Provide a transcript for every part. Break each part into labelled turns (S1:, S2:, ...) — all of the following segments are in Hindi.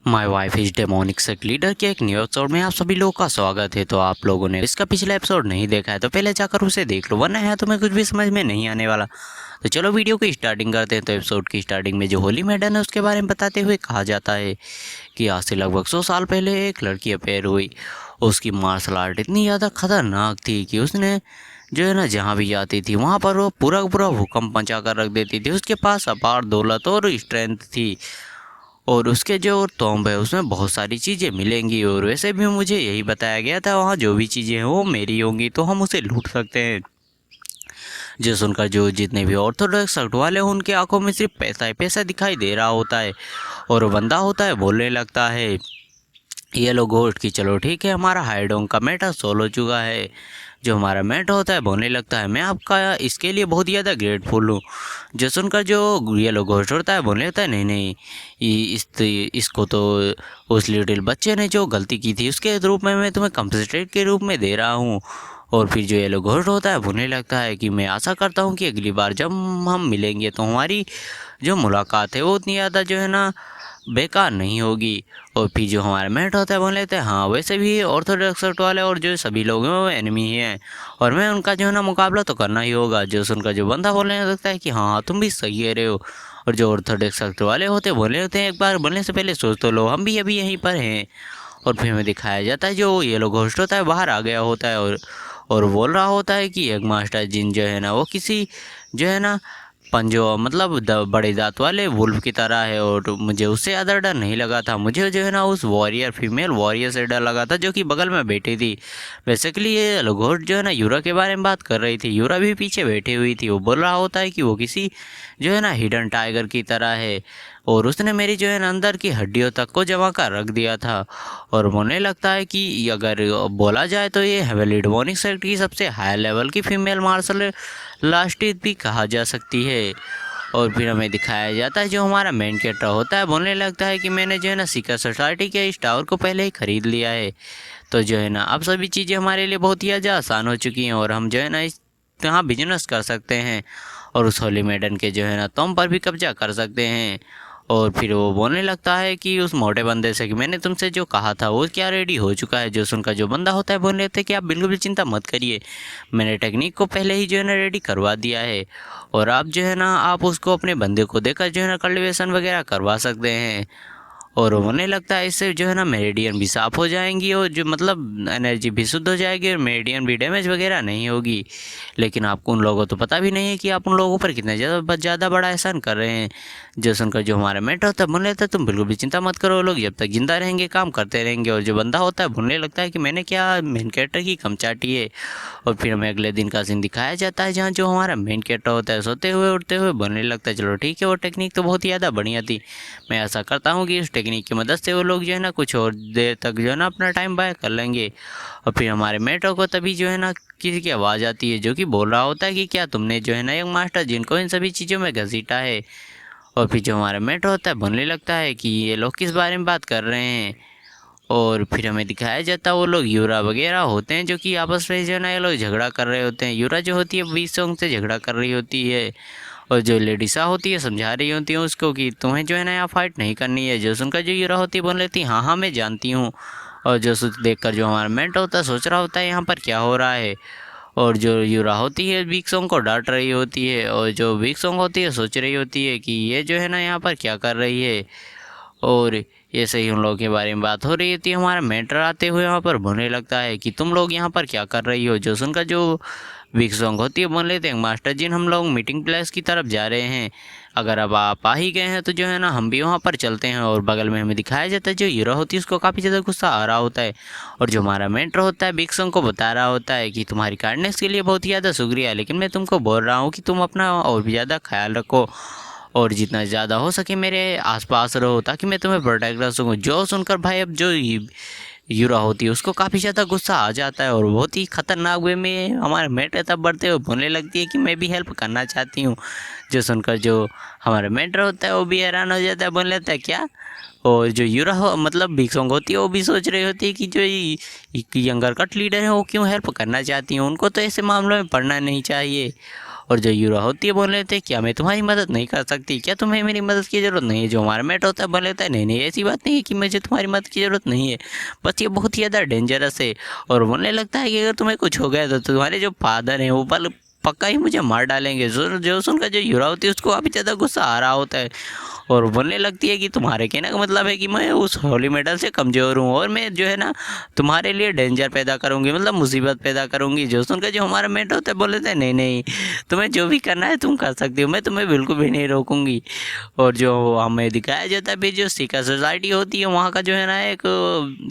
S1: My wife is demonic sect leader के एक न्यू एपिसोड में आप सभी लोगों का स्वागत है। तो आप लोगों ने इसका पिछला एपिसोड नहीं देखा है तो पहले जाकर उसे देख लो, वरना है तुम्हें कुछ भी समझ में नहीं आने वाला। तो चलो वीडियो की स्टार्टिंग करते हैं। तो एपिसोड की स्टार्टिंग में जो होली मैडन है उसके बारे में बताते हुए कहा जाता है कि आज से लगभग 100 साल पहले एक लड़की अपेयर हुई। उसकी मार्शल आर्ट इतनी ज़्यादा खतरनाक थी कि उसने जो है ना जहाँ भी जाती थी वहाँ पर वो पूरा पूरा भूकंप मचा कर रख देती थी। उसके पास अपार दौलत और स्ट्रेंथ थी और उसके जो टॉम्ब है उसमें बहुत सारी चीज़ें मिलेंगी। और वैसे भी मुझे यही बताया गया था वहाँ जो भी चीज़ें हैं वो मेरी होंगी, तो हम उसे लूट सकते हैं। जो सुनकर जो जितने भी ऑर्थोडॉक्स सेक्ट वाले हैं उनकी आंखों में सिर्फ पैसा ही पैसा दिखाई दे रहा होता है। और वो बंदा होता है बोलने लगता है ये लो घोस्ट की, चलो ठीक है हमारा हाइडोंग का मैटर सोल्व हो चुका है। जो हमारा मैट होता है बोलने लगता है मैं आपका इसके लिए बहुत ज़्यादा ग्रेटफुल हूँ। जो सुनकर जो ये लोग घोस्ट होता है बोलने लगता है नहीं नहीं इसको तो उस लिटिल बच्चे ने जो गलती की थी उसके रूप में मैं तुम्हें कंपनसेट के रूप में दे रहा हूँ। और फिर जो ये लोग घोस्ट होता है बोलने लगता है कि मैं आशा करता हूँ कि अगली बार जब हम मिलेंगे तो हमारी जो मुलाकात है वो उतनी ज़्यादा जो है ना बेकार नहीं होगी। और फिर जो हमारे मैट होता है बोल लेते हैं हाँ वैसे भी ऑर्थोडॉक्स सेक्ट वाले और जो सभी लोग हैं वो एनिमी ही हैं और मैं उनका जो है ना मुकाबला तो करना ही होगा। जो उनका जो बंदा बोलने लगता है कि हाँ तुम भी सही कह रहे हो। और जो ऑर्थोडॉक्स सेक्ट वाले होते हैं बोले होते हैं एक बार बोलने से पहले सोच तो लो, हम भी अभी यहीं पर हैं। और फिर हमें दिखाया जाता है जो ये लोग होस्ट होता है बाहर आ गया होता है और बोल रहा होता है कि एक मास्टर जिन जो है ना वो किसी जो है ना पंजो मतलब बड़े दांत वाले वुल्फ की तरह है। और मुझे उससे ज़्यादा डर नहीं लगा था, मुझे जो है ना उस फीमेल वॉरियर से डर लगा था जो कि बगल में बैठी थी। बेसिकली ये घोस्ट जो है ना यूरा के बारे में बात कर रही थी। यूरा भी पीछे बैठी हुई थी। वो बोल रहा होता है कि वो किसी जो है ना हिडन टाइगर की तरह है और उसने मेरी जो है ना अंदर की हड्डियों तक को जमा कर रख दिया था। और मुझे लगता है कि अगर बोला जाए तो ये हेवेली डेमोनिक सेक्ट की सबसे हाई लेवल की फीमेल मार्शल लास्टिक भी कहा जा सकती है। और फिर हमें दिखाया जाता है जो हमारा मेन कैरेक्टर होता है बोलने लगता है कि मैंने जो है ना सीक्रेट सोसाइटी के इस टावर को पहले ही ख़रीद लिया है। तो जो है ना अब सभी चीज़ें हमारे लिए बहुत ही ज़्यादा आसान हो चुकी हैं और हम जो है ना इस यहाँ बिजनेस कर सकते हैं और उस होली मैडन के जो है ना तुम पर भी कब्जा कर सकते हैं। और फिर वो बोलने लगता है कि उस मोटे बंदे से कि मैंने तुमसे जो कहा था वो क्या रेडी हो चुका है। जो सुनकर जो बंदा होता है बोलने लगता है कि आप बिल्कुल भी चिंता मत करिए, मैंने टेक्निक को पहले ही जो है ना रेडी करवा दिया है और आप जो है ना आप उसको अपने बंदे को देकर जो है ना कल्टिवेशन वगैरह करवा सकते हैं। और होने लगता है इससे जो है ना मेरिडियन भी साफ़ हो जाएंगी और जो मतलब एनर्जी भी शुद्ध हो जाएगी और मेरिडियन भी डैमेज वगैरह नहीं होगी। लेकिन आपको उन लोगों को तो पता भी नहीं है कि आप उन लोगों पर कितना ज़्यादा बड़ा एहसान कर रहे हैं। जो सुनकर जो हमारा मेट होता है बोलने लगता है तुम बिल्कुल भी चिंता मत करो, लोग जब तक जिंदा रहेंगे काम करते रहेंगे। और जो बंदा होता है बोलने लगता है कि मैंने क्या मेन कैरेक्टर की कम चाटी है। और फिर हमें अगले दिन का सीन दिखाया जाता है जहाँ जो हमारा मेन कैरेक्टर होता है सोते हुए उठते हुए बोलने लगता है चलो ठीक है वो टेक्निक तो बहुत ही ज़्यादा बढ़िया थी, मैं ऐसा करता हूँ कि उस टेक्निक की मदद से वो लोग जो है ना कुछ और देर तक जो है ना अपना टाइम बाय कर लेंगे। और फिर हमारे मेटो को तभी जो है ना किसी की आवाज़ आती है जो कि बोल रहा होता है कि क्या तुमने जो है ना एक मास्टर जिनको इन सभी चीज़ों में घसीटा है। और फिर जो हमारा मेटो होता है बोलने लगता है कि ये लोग किस बारे में बात कर रहे हैं। और फिर हमें दिखाया जाता है वो लोग यूरा वगैरह होते हैं जो कि आपस में जो है ना ये लोग झगड़ा कर रहे होते हैं। यूरा जो होती है वीसोंग से झगड़ा कर रही होती है और जो लेडीसा होती है समझा रही होती है उसको कि तुम्हें जो है ना यहाँ फाइट नहीं करनी है। जो सुनकर जो यूरा होती है बोल लेती हाँ हाँ मैं जानती हूँ। और जो देखकर जो हमारा मेंट होता है सोच रहा होता है यहाँ पर क्या हो रहा है। और जो यूरा होती है वीक सॉन्ग को डांट रही होती है और जो वीक सॉन्ग होती है सोच रही होती है कि ये जो है ना यहाँ पर क्या कर रही है। और ये सही उन लोगों के बारे में बात हो रही थी। हमारा मेंटर आते हुए यहाँ पर बोलने लगता है कि तुम लोग यहाँ पर क्या कर रही हो। जो सुनकर जो वीक सॉन्ग होती है बोल लेते हैं मास्टर जी हम लोग मीटिंग प्लेस की तरफ जा रहे हैं, अगर अब आप आ ही गए हैं तो जो है ना हम भी वहाँ पर चलते हैं। और बगल में हमें दिखाया जाता है जो यूरा होती है उसको काफ़ी ज़्यादा गुस्सा आ रहा होता है और जो हमारा मेंटर होता है वीक सॉन्ग को बता रहा होता है कि तुम्हारी काइंडनेस के लिए बहुत ही ज़्यादा शुक्रिया, लेकिन मैं तुमको बोल रहा हूँ कि तुम अपना और भी ज़्यादा ख्याल रखो और जितना ज़्यादा हो सके मेरे आसपास रहो ताकि मैं तुम्हें प्रोटेक्ट कर सकूँ। जो सुनकर भाई अब जो यूरा होती है उसको काफ़ी ज़्यादा गुस्सा आ जाता है और बहुत ही ख़तरनाक वे में हमारे मेंटर तब बढ़ते हुए बोलने लगती है कि मैं भी हेल्प करना चाहती हूँ। जो सुनकर जो हमारा मेंटर होता है वो भी हैरान हो जाता है, बोलने लगता है क्या। और जो यूरा हो मतलब बिग सॉन्ग होती है वो भी सोच रही होती है कि जो यंगर कट लीडर है वो क्यों हेल्प करना चाहती हैं, उनको तो ऐसे मामलों में पढ़ना नहीं चाहिए। और जो यूरा होती है बोल लेते हैं क्या मैं तुम्हारी मदद नहीं कर सकती, क्या तुम्हें मेरी मदद की ज़रूरत नहीं है। जो हमारा मेट होता है बोल लेता है नहीं नहीं ऐसी बात नहीं है कि मुझे तुम्हारी मदद की ज़रूरत नहीं है, बस ये बहुत ही ज़्यादा डेंजरस है। और बोलने लगता है कि अगर तुम्हें कुछ हो गया तो तुम्हारे जो फादर हैं वो पक्का ही मुझे मार डालेंगे। जो सुनकर जो यूरा होती है उसको काफ़ी ज़्यादा गुस्सा आ रहा होता है और बोलने लगती है कि तुम्हारे कहने का मतलब है कि मैं उस होली मेडल से कमज़ोर हूँ और मैं जो है ना तुम्हारे लिए डेंजर पैदा करूँगी, मतलब मुसीबत पैदा करूँगी। जो सुनकर जो हमारा मेट होता है बोल लेते हैं नहीं नहीं तुम्हें जो भी करना है तुम कर सकती हो, मैं तुम्हें बिल्कुल भी नहीं रोकूँगी। और जो हमें दिखाया जाता है फिर जो सीकर सोसाइटी होती है वहाँ का जो है ना एक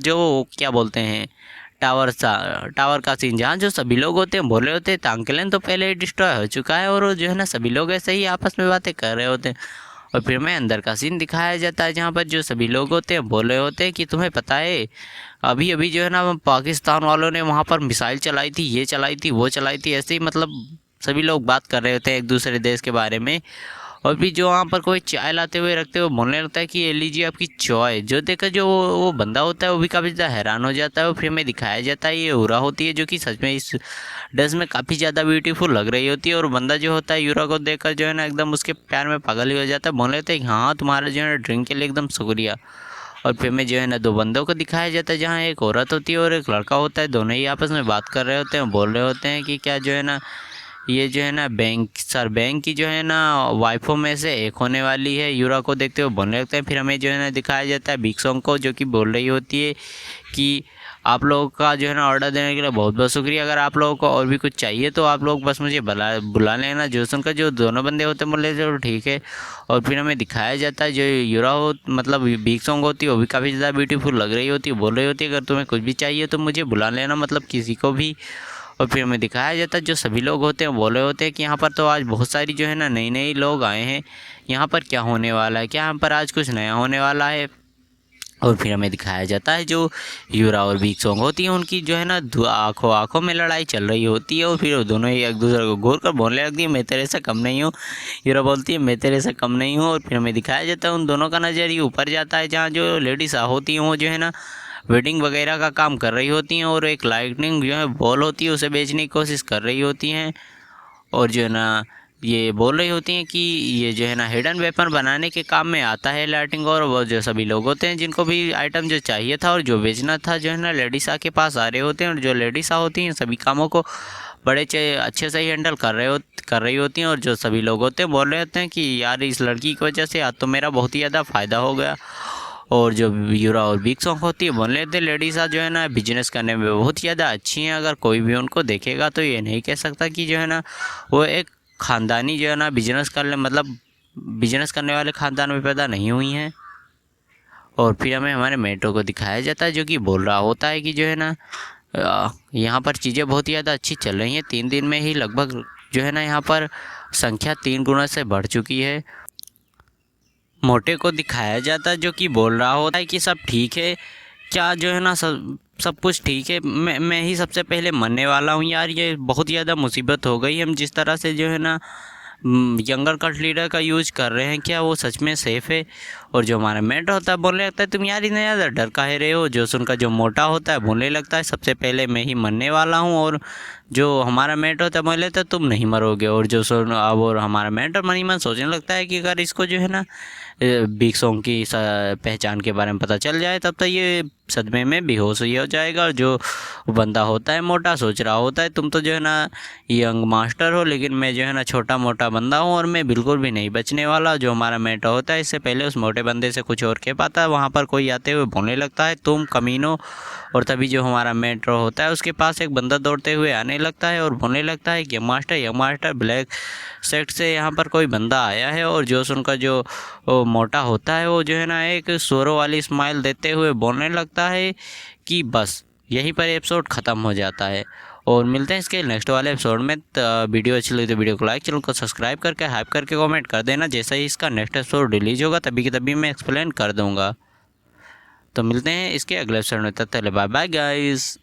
S1: जो क्या बोलते हैं टावर का सीन, जहाँ जो सभी लोग होते हैं बोले होते हैं तांकलेन तो पहले ही डिस्ट्रॉय हो चुका है और जो है ना सभी लोग ऐसे ही आपस में बातें कर रहे होते हैं। और फिर मैं अंदर का सीन दिखाया जाता है जहाँ पर जो सभी लोग होते हैं बोल रहे होते हैं कि तुम्हें पता है अभी अभी जो है ना पाकिस्तान वालों ने वहाँ पर मिसाइल चलाई थी, ये चलाई थी, वो चलाई थी, ऐसे ही मतलब सभी लोग बात कर रहे होते हैं एक दूसरे देश के बारे में। और भी जो वहाँ पर कोई चाय लाते हुए रखते हुए बोलने लगता है कि ये लीजिए आपकी चाय। जो देखकर जो वो बंदा होता है वो भी काफ़ी ज़्यादा हैरान हो जाता है। और फिर हमें दिखाया जाता है ये यूरा होती है जो कि सच में इस ड्रेस में काफ़ी ज़्यादा ब्यूटीफुल लग रही होती है। और बंदा जो होता है यूरा को देखकर जो है ना एकदम उसके प्यार में पागल ही हो जाता है, बोल लेते हैं हाँ तुम्हारा जो है ना ड्रिंक के लिए एकदम शुक्रिया। और फिर में जो है ना दो बंदों को दिखाया जाता है जहाँ एक औरत होती है और एक लड़का होता है, दोनों ही आपस में बात कर रहे होते हैं, बोल रहे होते हैं कि क्या जो है ना ये जो है ना बैंक की जो है ना वाइफों में से एक होने वाली है। यूरा को देखते हुए बोलने लगते हैं। फिर हमें जो है ना दिखाया जाता है बिग सॉन्ग को जो कि बोल रही होती है कि आप लोगों का जो है ना ऑर्डर देने के लिए बहुत बहुत शुक्रिया, अगर आप लोगों को और भी कुछ चाहिए तो आप लोग बस मुझे बुला लेना। जो सुनकर जो दोनों बंदे होते हैं बोले चलो ठीक है। और फिर हमें दिखाया जाता है जो यूरा हो मतलब बिग सॉन्ग होती है वो भी काफ़ी ज़्यादा ब्यूटीफुल लग रही होती है, बोल रही होती है अगर तुम्हें कुछ भी चाहिए तो मुझे बुला लेना, मतलब किसी को भी। और फिर हमें दिखाया जाता है जो सभी लोग होते हैं बोले होते हैं कि यहाँ पर तो आज बहुत सारी जो है ना नई नई लोग आए हैं, यहाँ पर क्या होने वाला है, क्या यहाँ पर आज कुछ नया होने वाला है। और फिर हमें दिखाया जाता है जो यूरा और बिग सॉन्ग होती है उनकी जो है ना आंखों आंखों में लड़ाई चल रही होती है। और फिर दोनों ही एक दूसरे को घूर कर बोलने लगती है मैं तेरे से कम नहीं हूँ, यूरा बोलती है मैं तेरे से कम नहीं हूँ। और फिर हमें दिखाया जाता है उन दोनों का नज़रिया ऊपर जाता है जहाँ जो लेडीज़ होती हैं वो जो है ना वेडिंग वगैरह का काम कर रही होती हैं और एक लाइटनिंग जो है बॉल होती है उसे बेचने की कोशिश कर रही होती हैं। और जो है ना ये बोल रही होती हैं कि ये जो है ना हिडन वेपन बनाने के काम में आता है लाइटिंग। और वो जो सभी लोग होते हैं जिनको भी आइटम जो चाहिए था और जो बेचना था जो है ना लेडीज़ के पास आ रहे होते हैं। और जो लेडीज़ होती हैं सभी कामों को बड़े अच्छे से ही हैंडल कर रही होती हैं। और जो सभी लोग होते हैं बोल रहे होते हैं कि यार इस लड़की की वजह से आज तो मेरा बहुत ही ज़्यादा फ़ायदा हो गया। और जो यूरा और बिग सॉन्ग होती है बोल लेते लेडीज़ जो है ना बिजनेस करने में बहुत ज़्यादा अच्छी हैं, अगर कोई भी उनको देखेगा तो ये नहीं कह सकता कि जो है ना वो एक ख़ानदानी जो है ना बिजनेस कर ले मतलब बिजनेस करने वाले ख़ानदान में पैदा नहीं हुई हैं। और फिर हमें हमारे मेट्रो को दिखाया जाता है जो कि बोल रहा होता है कि जो है ना यहाँ पर चीज़ें बहुत ही ज़्यादा अच्छी चल रही हैं, 3 दिन में ही लगभग जो है ना यहाँ पर संख्या 3 गुना से बढ़ चुकी है। मोटे को दिखाया जाता है जो कि बोल रहा होता है कि सब ठीक है, क्या जो है ना सब कुछ ठीक है, मैं ही सबसे पहले मरने वाला हूँ यार, ये बहुत ज़्यादा मुसीबत हो गई। हम जिस तरह से जो है ना यंगर कट लीडर का यूज कर रहे हैं क्या वो सच में सेफ़ है। और जो हमारा मेट होता है बोलने लगता है तुम यार इतना ज़्यादा डर काहे रहे हो। जो सुनकर जो मोटा होता है बोलने लगता है सबसे पहले मैं ही मरने वाला हूँ। और जो हमारा मेट होता है बोल लेता है तुम नहीं मरोगे। और जो सुन अब और हमारा मेट और मनी मन सोचने लगता है कि अगर इसको जो है ना बिग सॉन्ग की पहचान के बारे में पता चल जाए तब तक ये सदमे में बेहोश ही हो जाएगा। और जो बंदा होता है मोटा सोच रहा होता है तुम तो जो है ना यंग मास्टर हो, लेकिन मैं जो है ना छोटा मोटा बंदा हूँ और मैं बिल्कुल भी नहीं बचने वाला। जो हमारा मेटा होता है इससे पहले उस मोटे बंदे से कुछ और कह पाता है, वहाँ पर कोई आते हुए बोलने लगता है तुम कमीनो। और तभी जो हमारा मेट्रो होता है उसके पास एक बंदा दौड़ते हुए आने लगता है और बोलने लगता है कि यंग मास्टर ब्लैक सेक्ट से यहाँ पर कोई बंदा आया है। और जो सुनकर जो मोटा होता है वो जो है ना एक स्वरों वाली स्माइल देते हुए बोलने लगता है कि बस यहीं पर एपिसोड ख़त्म हो जाता है। और मिलते हैं इसके नेक्स्ट वाले एपिसोड में। वीडियो अच्छी लगी तो वीडियो को लाइक, चैनल को सब्सक्राइब करके हाइप करके कमेंट कर देना। जैसे ही इसका नेक्स्ट एपिसोड रिलीज होगा तभी की तभी मैं एक्सप्लेन कर दूँगा। तो मिलते हैं इसके अगले एपिसोड में, तब तक बाय बाय गाइस।